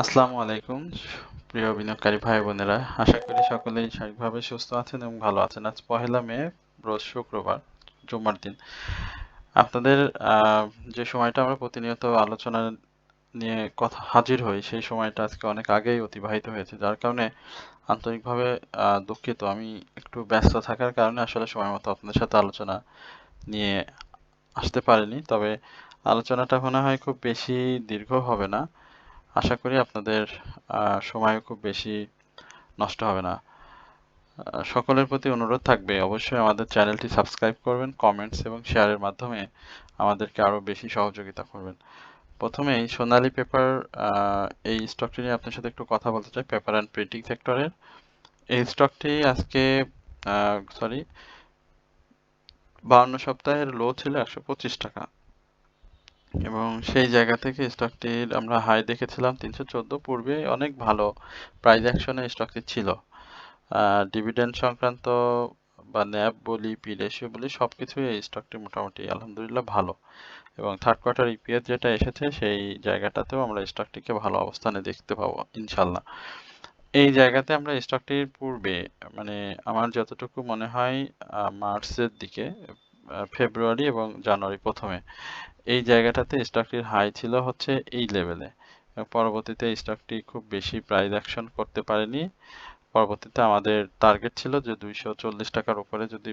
আসসালামু আলাইকুম প্রিয় বিনিয়োগকারী ভাই বোনেরা, আশা করি সকলেই স্বাভাবিকভাবে সুস্থ আছেন এবং ভালো আছেন। আজ 1 মে, রোজ শুক্রবার, জুম্মার দিন। আপনাদের যে সময়টা আমরা প্রতিনিয়ত আলোচনা নিয়ে কথা হাজির হই, সেই সময়টা আজকে অনেক আগেই অতিবাহিত হয়েছে, যার কারণে আন্তরিকভাবে দুঃখিত। আমি একটু ব্যস্ত থাকার কারণে আসলে সময় মতো আপনাদের সাথে আলোচনা নিয়ে আসতে পারিনি। তবে আলোচনাটা মনে হয় খুব বেশি দীর্ঘ হবে না। আশা করি আপনাদের সময়ও খুব বেশি নষ্ট হবে না। সকলের প্রতি অনুরোধ থাকবে, অবশ্যই আমাদের চ্যানেলটি সাবস্ক্রাইব করবেন, কমেন্টস এবং শেয়ারের মাধ্যমে আমাদেরকে আরো বেশি সহযোগিতা করবেন। প্রথমেই সোনালী পেপার, এই স্টকটি নিয়ে আপনার সাথে একটু কথা বলতে চাই। পেপার অ্যান্ড প্রিন্টিং সেক্টরের এই স্টকটি আজকে 52 সপ্তাহের লো ছিল 125 টাকা, এবং সেই জায়গা থেকে স্টকটির আমরা হাই দেখেছিলাম 314। পূর্বে অনেক ভালো প্রাইস অ্যাকশনে স্টকটি ছিল। ডিভিডেন্ড সংক্রান্ত বা ন্যাব বলি, পি রেশিও বলি, সবকিছুই এই স্টকটি মোটামুটি আলহামদুলিল্লাহ ভালো, এবং থার্ড কোয়ার্টার ইপিএস যেটা এসেছে সেই জায়গাটাতেও আমরা স্টকটিকে ভালো অবস্থানে দেখতে পাবো ইনশাল্লাহ। এই জায়গাতে আমরা স্টকটির পূর্বে, মানে আমার যতটুকু মনে হয়, মার্চের দিকে, ফেব্রুয়ারি এবং জানুয়ারি প্রথমে এই জায়গাটাতে স্টকটির হাই ছিল হচ্ছে এই লেভেলে। পরবর্তীতে স্টকটি খুব বেশি প্রাইস অ্যাকশন করতে পারেনি। পরবর্তীতে আমাদের টার্গেট ছিল যে 240 টাকার উপরে যদি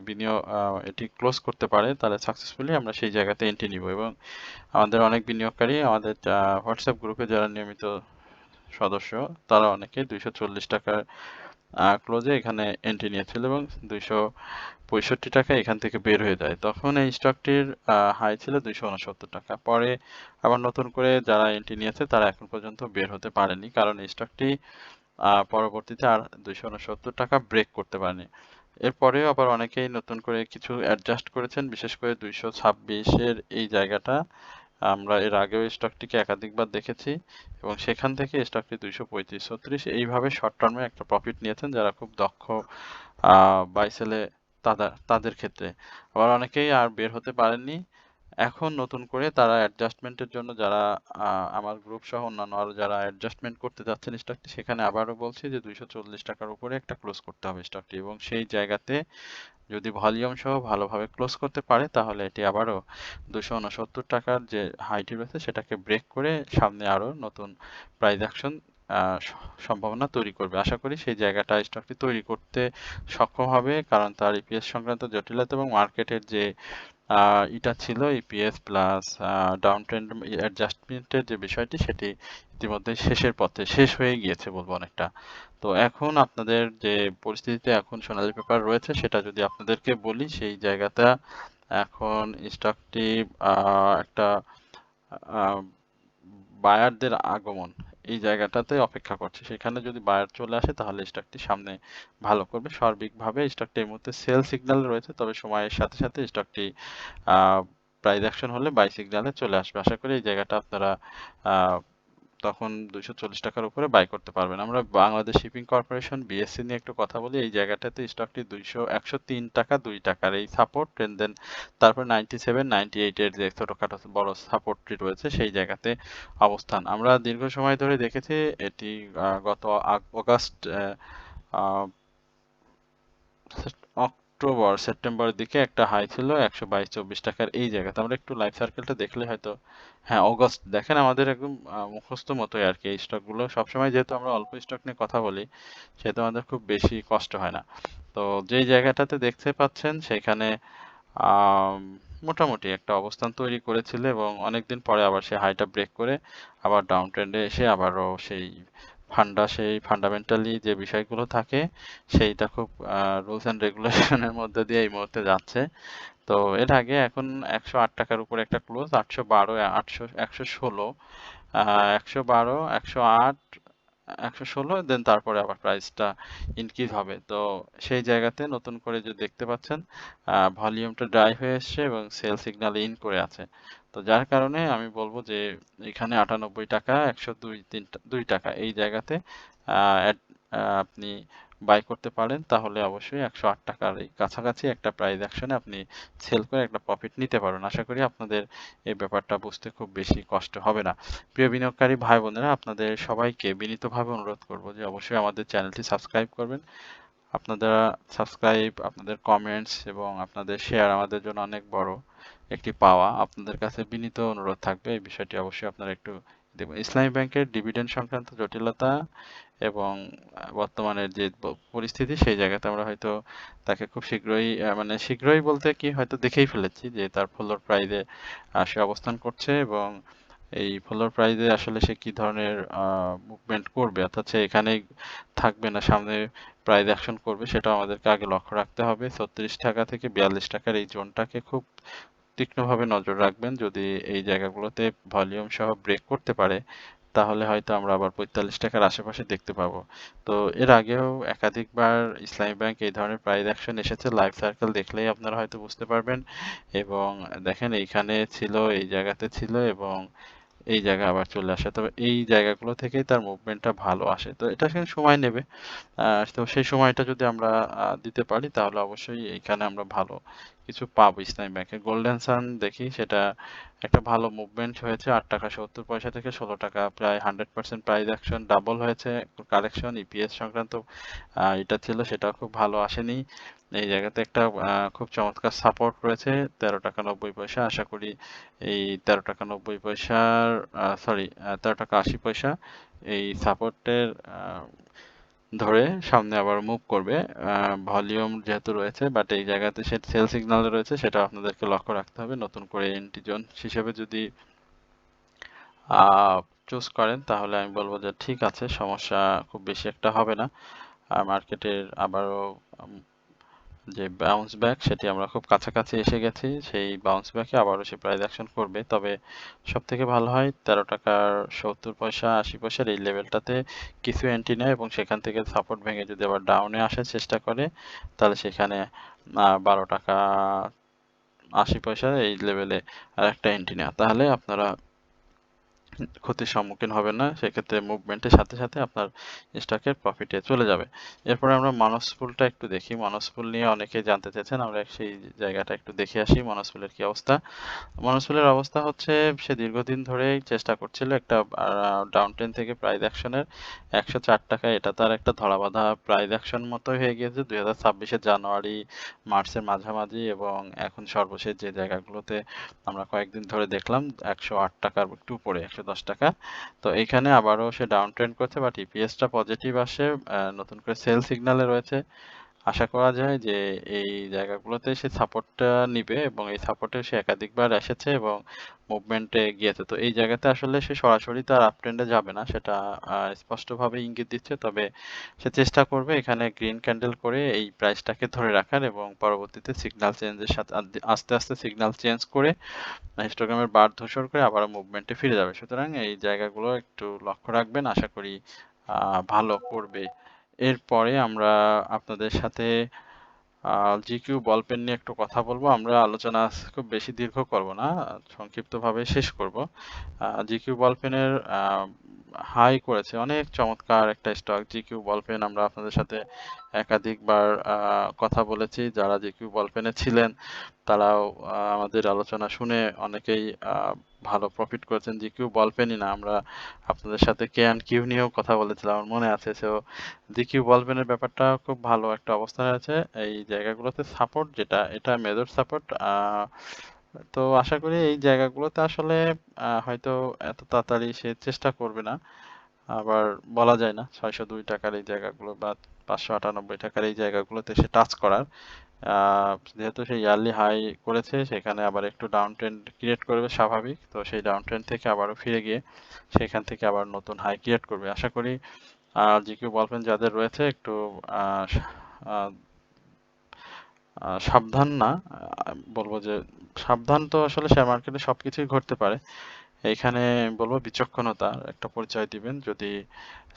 এটি ক্লোজ করতে পারে, তাহলে সাকসেসফুলি আমরা সেই জায়গাতে এন্ট্রি নিব। এবং আমাদের অনেক বিনিয়োগকারী আমাদের হোয়াটসঅ্যাপ গ্রুপে যারা নিয়মিত সদস্য, তারা অনেকে 240 টাকার ক্লোজে এখানে এন্ট্রি নিয়েছিল এবং 265 টাকা এখান থেকে বের হয়ে যায়। তখন এই স্টকটির হাই ছিল 269 টাকা। পরে আবার নতুন করে যারা এন্ট্রি নিয়েছে তারা এখন পর্যন্ত বের হতে পারেনি, কারণ এই স্টকটি পরবর্তীতে আর 269 টাকা ব্রেক করতে পারেনি। এরপরেও আবার অনেকেই নতুন করে কিছু অ্যাডজাস্ট করেছেন, বিশেষ করে 226-এর এই জায়গাটা আমরা এর আগেও স্টকটিকে একাধিকবার দেখেছি, এবং সেখান থেকে স্টকটি 235-36 এইভাবে শর্ট টার্মে একটা প্রফিট নিয়েছেন যারা খুব দক্ষ বাই সেলে, তাদের ক্ষেত্রে। আবার অনেকেই আর বের হতে পারেননি। এখন নতুন করে তারা অ্যাডজাস্টমেন্টের জন্য, যারা আমার গ্রুপ সহ অন্যান্য আরো যারা অ্যাডজাস্টমেন্ট করতে যাচ্ছেন স্টকটি, সেখানে আবারও বলছি যে 240 টাকার উপরে একটা ক্লোজ করতে হবে স্টকটি, এবং সেই জায়গাতে যদি ভলিউম সহ ভালোভাবে ক্লোজ করতে পারে তাহলে এটি আবারও 269 টাকার যে হাইটি রয়েছে সেটাকে ব্রেক করে সামনে আরো নতুন প্রাইস অ্যাকশন সম্ভাবনা তৈরি করবে। আশা করি সেই জায়গাটা স্টকটি তৈরি করতে সক্ষম হবে, কারণ তার ইপিএস সংক্রান্ত জটিলতা এবং মার্কেটের যে এটা ছিল ইপিএস প্লাস ডাউন ট্রেন্ড অ্যাডজাস্টমেন্টের যে বিষয়টি, সেটি ইতিমধ্যে শেষের পথে, শেষ হয়ে গিয়েছে বলবো অনেকটা। তো এখন আপনাদের যে পরিস্থিতিতে এখন সোনালী পেপার রয়েছে সেটা যদি আপনাদেরকে বলি, সেই জায়গাটা এখন স্টকটি একটা বায়ারদের আগমন এই জায়গাটাতে অপেক্ষা করছে। সেখানে যদি বায়ার চলে আসে তাহলে স্টকটি সামনে ভালো করবে। সার্বিকভাবে স্টকটি এই মুহূর্তে সেল সিগন্যাল রয়েছে, তবে সময়ের সাথে সাথে স্টকটি প্রাইস অ্যাকশন হলে বাই সিগন্যালে চলে আসবে। আশা করি এই জায়গাটা আপনারা আহ, তখন 240 টাকার উপরে বাই করতে পারবেন। আমরা বাংলাদেশ শিপিং কর্পোরেশন বিএসসি নিয়ে একটু কথা বলি। এই জায়গাটাতে স্টকটি 103 টাকা 2 টাকার এই সাপোর্ট, এন্ড দেন তারপর 97 98 এর যে ছোটখাটো বড় সাপোর্টটি রয়েছে সেই জায়গাতে অবস্থান। আমরা দীর্ঘ সময় ধরে দেখেছি এটি গত অগাস্ট, অক্টোবর সেপ্টেম্বরের দিকে একটা হাই ছিল 122-24 টাকার এই জায়গাতে। আমরা একটু লাইফ সার্কেলটা দেখলে হয়তো, হ্যাঁ অগস্ট দেখেন, আমাদের একদম মুখস্থ মতোই আর কি এই স্টকগুলো। সবসময় যেহেতু আমরা অল্প স্টক নিয়ে কথা বলি, সেহেতু আমাদের খুব বেশি কষ্ট হয় না। তো যেই জায়গাটাতে দেখতে পাচ্ছেন সেখানে আম, মোটামুটি একটা অবস্থান তৈরি করেছিল, এবং অনেকদিন পরে আবার সেই হাইটা ব্রেক করে আবার ডাউন ট্রেন্ডে এসে আবারও সেই ফান্ডামেন্টালি যে বিষয়গুলো থাকে সেইটা খুব রুলস অ্যান্ড রেগুলেশনের মধ্যে দিয়ে এই মুহূর্তে যাচ্ছে। তো এর আগে এখন 108 টাকার উপরে একটা ক্লোজ, 812, 116, 112, 108, 116, দেন তারপরে আবার প্রাইসটা ইনক্রিজ হবে। তো সেই জায়গাতে নতুন করে যে দেখতে পাচ্ছেন ভলিউমটা ড্রাই হয়ে এসছে এবং সেল সিগন্যাল ইন করে আছে। তো যার কারণে আমি বলবো যে এখানে 98 টাকা, 102 2 টাকা এই জায়গাতে আপনি বাই করতে পারেন তাহলে অবশ্যই 108 টাকার এই কাছাকাছি একটা প্রাইস অ্যাকশনে আপনি সেল করে একটা প্রফিট নিতে পারবেন। আশা করি আপনাদের এই ব্যাপারটা বুঝতে খুব বেশি কষ্ট হবে না। প্রিয় বিনিয়োগকারী ভাই বোনেরা, আপনাদের সবাইকে বিনীতভাবে অনুরোধ করব যে অবশ্যই আমাদের চ্যানেলটি সাবস্ক্রাইব করবেন। আপনাদের সাবস্ক্রাইব, আপনাদের কমেন্টস এবং আপনাদের শেয়ার আমাদের জন্য অনেক বড় একটি পাওয়া। আপনাদের কাছে বিনীত অনুরোধ থাকবে এই বিষয়টি অবশ্যই আপনারা একটু দেখবেন। ইসলামী ব্যাংকের ডিভিডেন্ড সংক্রান্ত জটিলতা এবং বর্তমানের যে পরিস্থিতি সেই জায়গাতে আমরা হয়তো তাকে খুব শীঘ্রই মানে শীঘ্রই বলতে কি হয়তো দেখেই ফেলেছি যে তার ফ্লোর প্রাইজে সে অবস্থান করছে এবং এই ফ্লোর প্রাইজে আসলে সে কি ধরনের মুভমেন্ট করবে, অর্থাৎ সে এখানেই থাকবে না সামনে প্রাইস অ্যাকশন করবে, সেটাও আমাদেরকে আগে লক্ষ্য রাখতে হবে। ৩৬ টাকা থেকে ৪২ টাকার এই জোনটাকে খুব তীক্ষ্ণভাবে নজর রাখবেন। যদি এই জায়গাগুলোতে ভলিউম সহ ব্রেক করতে পারে তাহলে হয়তো আমরা আবার ৪৫ টাকার আশেপাশে দেখতে পাবো। তো এর আগেও একাধিকবার ইসলামী ব্যাংক এই ধরনের প্রাইস অ্যাকশন এসেছে, লাইফ সার্কেল দেখলেই আপনারা হয়তো বুঝতে পারবেন। এবং দেখেন এইখানে ছিল, এই জায়গাতে ছিল এবং এই জায়গায় আবার চলে আসে। তবে এই জায়গাগুলো থেকেই তার মুভমেন্টটা ভালো আসে। তো এটা আসলে সময় নেবে। তো সেই সময়টা যদি আমরা দিতে পারি তাহলে অবশ্যই এইখানে আমরা ভালো কিছু পাবো ইসলামী ব্যাংকে। গোল্ডেন সান দেখি, সেটা একটা ভালো মুভমেন্ট হয়েছে। ৮ টাকা ৭০ পয়সা থেকে ১৬ টাকা, প্রায় 100% প্রাইস অ্যাকশন ডাবল হয়েছে কারেকশন। ইপিএস সংক্রান্ত এটা ছিল, সেটাও খুব ভালো আসেনি। এই জায়গাতে একটা খুব চমৎকার সাপোর্ট রয়েছে ১৩ টাকা ৯০ পয়সা। আশা করি এই ১৩ টাকা ৯০ পয়সার সরি ১৩ টাকা ৮০ পয়সা এই সাপোর্টের ধরে সামনে আবার মুভ করবে। ভলিউম যেহেতু রয়েছে, বাট এই জায়গাতে সে সেল সিগন্যাল রয়েছে, সেটা আপনাদেরকে লক্ষ্য রাখতে হবে। নতুন করে এন্ট্রি জোন হিসেবে যদি চুজ করেন তাহলে আমি বলবো যে ঠিক আছে, সমস্যা খুব বেশি একটা হবে না। আর মার্কেটের আবারও যে বাউন্স ব্যাক সেটি আমরা খুব কাছাকাছি এসে গেছি। সেই বাউন্স ব্যাকে আবারও সে প্রাইস অ্যাকশন করবে। তবে সবথেকে ভালো হয় ১৩ টাকা ৭০ পয়সা ৮০ পয়সার এই লেভেলটাতে কিছু এন্ট্রি নেয় এবং সেখান থেকে সাপোর্ট ভেঙে যদি আবার ডাউনে আসার চেষ্টা করে তাহলে সেখানে ১২ টাকা ৮০ পয়সা এই লেভেলে আরেকটা এন্ট্রি নেওয়া। তাহলে আপনারা ক্ষতির সম্মুখীন হবেন না। সেক্ষেত্রে মুভমেন্টের সাথে, সাথে আপনার স্টকের প্রফিটে চলে যাবে। এরপরে আমরা মনোসপুলটা একটু দেখি। মনোসপুল নিয়ে অনেকেই জানতে চেয়েছেন। আমরা সেই জায়গাটা একটু দেখে আসি মনোসপুলের কি অবস্থা। মনোসপুলের অবস্থা হচ্ছে সে দীর্ঘদিন ধরেই চেষ্টা করছিল একটা ডাউন ট্রেন্ড থেকে প্রাইস অ্যাকশনের ১০৪ টাকায়। এটা তার একটা ধরাবাঁধা প্রাইস অ্যাকশন মতোই হয়ে গিয়েছে ২০২৬ জানুয়ারি, মার্চের মাঝামাঝি এবং এখন সর্বশেষ যে জায়গাগুলোতে আমরা কয়েকদিন ধরে দেখলাম ১০৮ টাকার একটু উপরে ১১০ টাকা। তো এইখানে আবারও সে ডাউন ট্রেন্ড করছে, বাট ইপিএসটা পজিটিভ আসে, নতুন করে সেল সিগন্যালে রয়েছে। আশা করা যায় যে এই জায়গাগুলোতে সে সাপোর্টটা নিবে এবং এই সাপোর্টে সে একাধিকবার এসেছে এবং মুভমেন্টে গিয়েছে। তো এই জায়গাতে আসলে সে সরাসরি তার আপ ট্রেন্ডে যাবে না, সেটা স্পষ্টভাবে ইঙ্গিত দিচ্ছে। তবে সে চেষ্টা করবে এখানে গ্রিন ক্যান্ডেল করে এই প্রাইসটাকে ধরে রাখার এবং পরবর্তীতে সিগন্যাল চেঞ্জের সাথে আস্তে আস্তে সিগন্যাল চেঞ্জ করে হিস্টোগ্রামের বার ধূসর করে আবারও মুভমেন্টে ফিরে যাবে। সুতরাং এই জায়গাগুলো একটু লক্ষ্য রাখবেন, আশা করি ভালো করবে। এরপরে আমরা আপনাদের সাথে জিকিউ বল পেন নিয়ে একটু কথা বলবো। আমরা আলোচনা খুব বেশি দীর্ঘ করব না, সংক্ষিপ্তভাবে শেষ করব। জিকিউ বল পেনের হাই করেছে, অনেক চমৎকার একটা স্টক জিকিউ বল পেন। আমরা আপনাদের সাথে একাধিকবার কথা বলেছি। যারা জিকিউ বল পেনে ছিলেন তারাও আমাদের আলোচনা শুনে অনেকেই ভালো প্রফিট করেছেন। জিকিউ বল পেনই না, আমরা আপনাদের সাথে কে অ্যান্ড কিউ নিয়েও কথা বলেছিলাম, আমার মনে আছে। সো জিকিউ বল পেনের ব্যাপারটা খুব ভালো একটা অবস্থানে আছে। এই জায়গাগুলোতে সাপোর্ট যেটা, এটা মেজর সাপোর্ট। তো আশা করি এই জায়গাগুলোতে আসলে হয়তো এত তাড়াতাড়ি সে চেষ্টা করবে না। আবার বলা যায় না ৬০২ টাকার এই জায়গাগুলো বা ৫৯৮ টাকার এই জায়গাগুলোতে সে টাচ করার। যেহেতু সে ইয়ারলি হাই করেছে, সেখানে আবার একটু ডাউন ট্রেন্ড ক্রিয়েট করবে স্বাভাবিক। তো সেই ডাউন ট্রেন্ড থেকে আবারও ফিরে গিয়ে সেখান থেকে আবার নতুন হাই ক্রিয়েট করবে। আশা করি জিকিউ বল পেন যাদের রয়েছে একটু আহ, আহ, সাবধান না, বলবো যে সাবধান। তো আসলে শেয়ার মার্কেটে সবকিছুই ঘটতে পারে। এইখানে আমি বলবো বিচক্ষণতার একটা পরিচয় দিবেন। যদি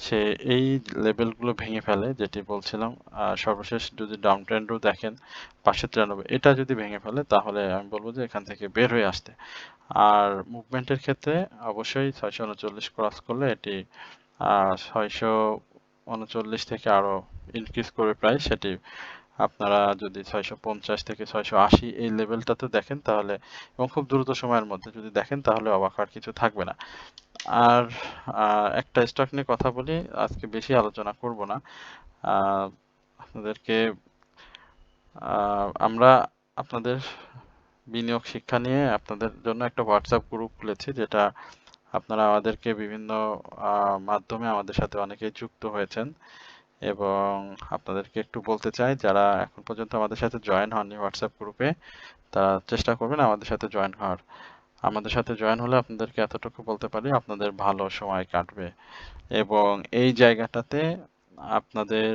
সে এই লেভেলগুলো ভেঙে ফেলে, যেটি বলছিলাম সর্বশেষ যদি ডাউন ট্রেন্ডও দেখেন ৫৯৩, এটা যদি ভেঙে ফেলে তাহলে আমি বলবো যে এখান থেকে বের হয়ে আসতে। আর মুভমেন্টের ক্ষেত্রে অবশ্যই ৬৩৯ ক্রস করলে এটি ৬০০ 639 থেকে আরো ইনক্রিজ করবে প্রাইস, সেটি আপনারা যদি 650 থেকে 680 এই লেভেলটাতে দেখেন তাহলে, এবং খুব দ্রুত সময়ের মধ্যে যদি দেখেন তাহলে অবাক হওয়ার কিছু থাকবে না। আর একটা স্টক নিয়ে কথা বলি, আজকে বেশি আলোচনা করব না। আপনাদেরকে আমরা আপনাদের বিনিয়োগ শিক্ষা নিয়ে আপনাদের জন্য একটা হোয়াটসঅ্যাপ গ্রুপ খুলেছি, যেটা আপনারা আমাদেরকে বিভিন্ন মাধ্যমে আমাদের সাথে অনেকেই যুক্ত হয়েছেন, এবং আপনাদেরকে একটু বলতে চাই যারা এখন পর্যন্ত আমাদের সাথে জয়েন হননি হোয়াটসঅ্যাপ গ্রুপে, তারা চেষ্টা করবেন আমাদের সাথে জয়েন হওয়ার। আমাদের সাথে জয়েন হলে আপনাদেরকে এতটুকু বলতে পারি, আপনাদের ভালো সময় কাটবে, এবং এই জায়গাটাতে আপনাদের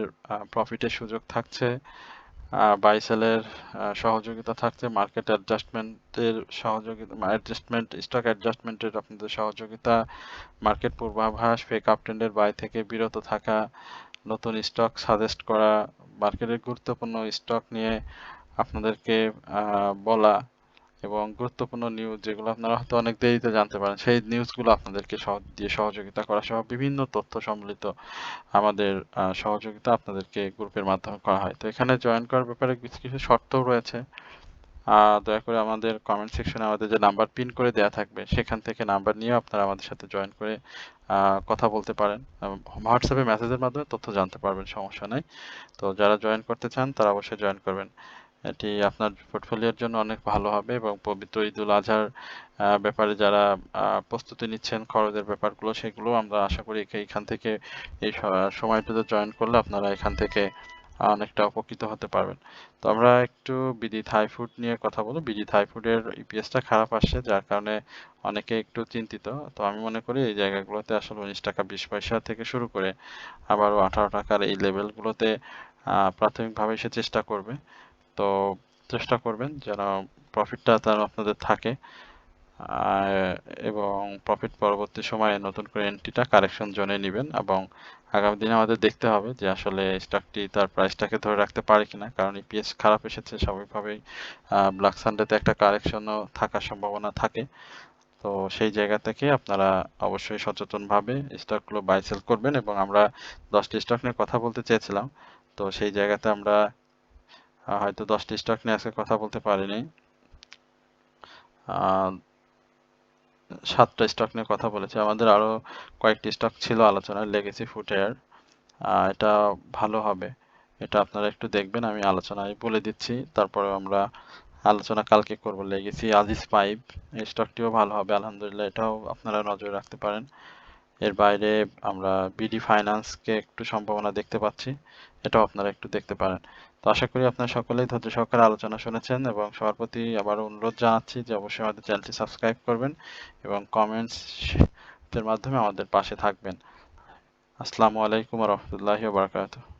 প্রফিটের সুযোগ থাকছে, বাই সেলের সহযোগিতা থাকছে, মার্কেট অ্যাডজাস্টমেন্টের সহযোগিতা, স্টক অ্যাডজাস্টমেন্টের আপনাদের সহযোগিতা, মার্কেট পূর্বাভাস, ফেক আপট্রেন্ডের বাই থেকে বিরত থাকা, নতুন স্টক সাজেস্ট করা, মার্কেটের গুরুত্বপূর্ণ স্টক নিয়ে আপনাদেরকে বলা, এবং গুরুত্বপূর্ণ নিউজ যেগুলো আপনারা হয়তো অনেক দেরিতে জানতে পারেন সেই নিউজগুলো আপনাদেরকে দিয়ে সহযোগিতা করা সহ বিভিন্ন তথ্য সম্বলিত আমাদের সহযোগিতা আপনাদেরকে গ্রুপের মাধ্যমে করা হয়। তো এখানে জয়েন করার ব্যাপারে কিছু কিছু শর্তও রয়েছে। দয়া করে আমাদের কমেন্ট সেকশনে আমাদের যে নাম্বার পিন করে দেয়া থাকবে সেখান থেকে নাম্বার নিয়ে আপনারা আমাদের সাথে জয়েন করে কথা বলতে পারেন, হোয়াটসঅ্যাপে মেসেজের মাধ্যমে তথ্য জানতে পারবেন, সমস্যা নাই। তো যারা জয়েন করতে চান তারা অবশ্যই জয়েন করবেন, এটি আপনার পোর্টফোলিওর জন্য অনেক ভালো হবে। এবং পবিত্র ঈদুল আজহার ব্যাপারে যারা প্রস্তুতি নিচ্ছেন, খরচের ব্যাপারগুলো সেগুলো আমরা আশা করি এখান থেকে এই সময়টাতে জয়েন করলে আপনারা এখান থেকে অনেকটা উপকৃত হতে পারবেন। তো আমরা একটু বিডি থাই ফুড নিয়ে কথা বলবো। বিডি থাই ফুডের ইপিএসটা খারাপ আসছে, যার কারণে অনেকে একটু চিন্তিত। তো আমি মনে করি এই জায়গাগুলোতে আসলে 19 টাকা 20 পয়সা থেকে শুরু করে আবারও 18 টাকার এই লেভেলগুলোতে প্রাথমিকভাবে সে চেষ্টা করবে। তো চেষ্টা করবেন যেন প্রফিটটা তার আপনাদের থাকে, এবং প্রফিট পরবর্তী সময়ে নতুন করে এন্ট্রিটা কারেকশন জোনে নেবেন, এবং আগামী দিনে আমাদের দেখতে হবে যে আসলে স্টকটি তার প্রাইসটাকে ধরে রাখতে পারে কিনা, কারণ ইপিএস খারাপ এসেছে, স্বাভাবিকভাবেই ব্ল্যাক সানডেতে একটা কারেকশনও থাকার সম্ভাবনা থাকে। তো সেই জায়গা থেকে আপনারা অবশ্যই সচেতনভাবে স্টকগুলো বাই সেল করবেন, এবং আমরা 10টি স্টক নিয়ে কথা বলতে চেয়েছিলাম, তো সেই জায়গাতে আমরা হয়তো 10টি স্টক নিয়ে আজকে কথা বলতে পারিনি, 7টা স্টক নিয়ে কথা বলেছি। আমাদের আরো কয়েকটি স্টক ছিল আলোচনায়, লেগেসি ফুটওয়্যার, এটা ভালো হবে, এটা আপনারা একটু দেখবেন, আমি আলোচনায় বলে দিচ্ছি, তারপরে আমরা আলোচনা কালকে করব। লেগেসি আজিজ পাইপ, এই স্টকটিও ভালো হবে আলহামদুলিল্লাহ, এটাও আপনারা নজরে রাখতে পারেন। এর বাইরে আমরা বিডি ফাইন্যান্সকে একটু সম্ভাবনা দেখতে পাচ্ছি, এটাও আপনারা একটু দেখতে পারেন। তো আশা করি আপনারা সকলেই ধৈর্য সহকারে আলোচনা শুনেছেন, এবং সবার প্রতি আবারও অনুরোধ জানাচ্ছি যে অবশ্যই আমাদের চ্যানেলটি সাবস্ক্রাইব করবেন এবং কমেন্টস এর মাধ্যমে আমাদের পাশে থাকবেন। আসসালামু আলাইকুম ওয়া রাহমাতুল্লাহি ওয়া বারাকাতুহু।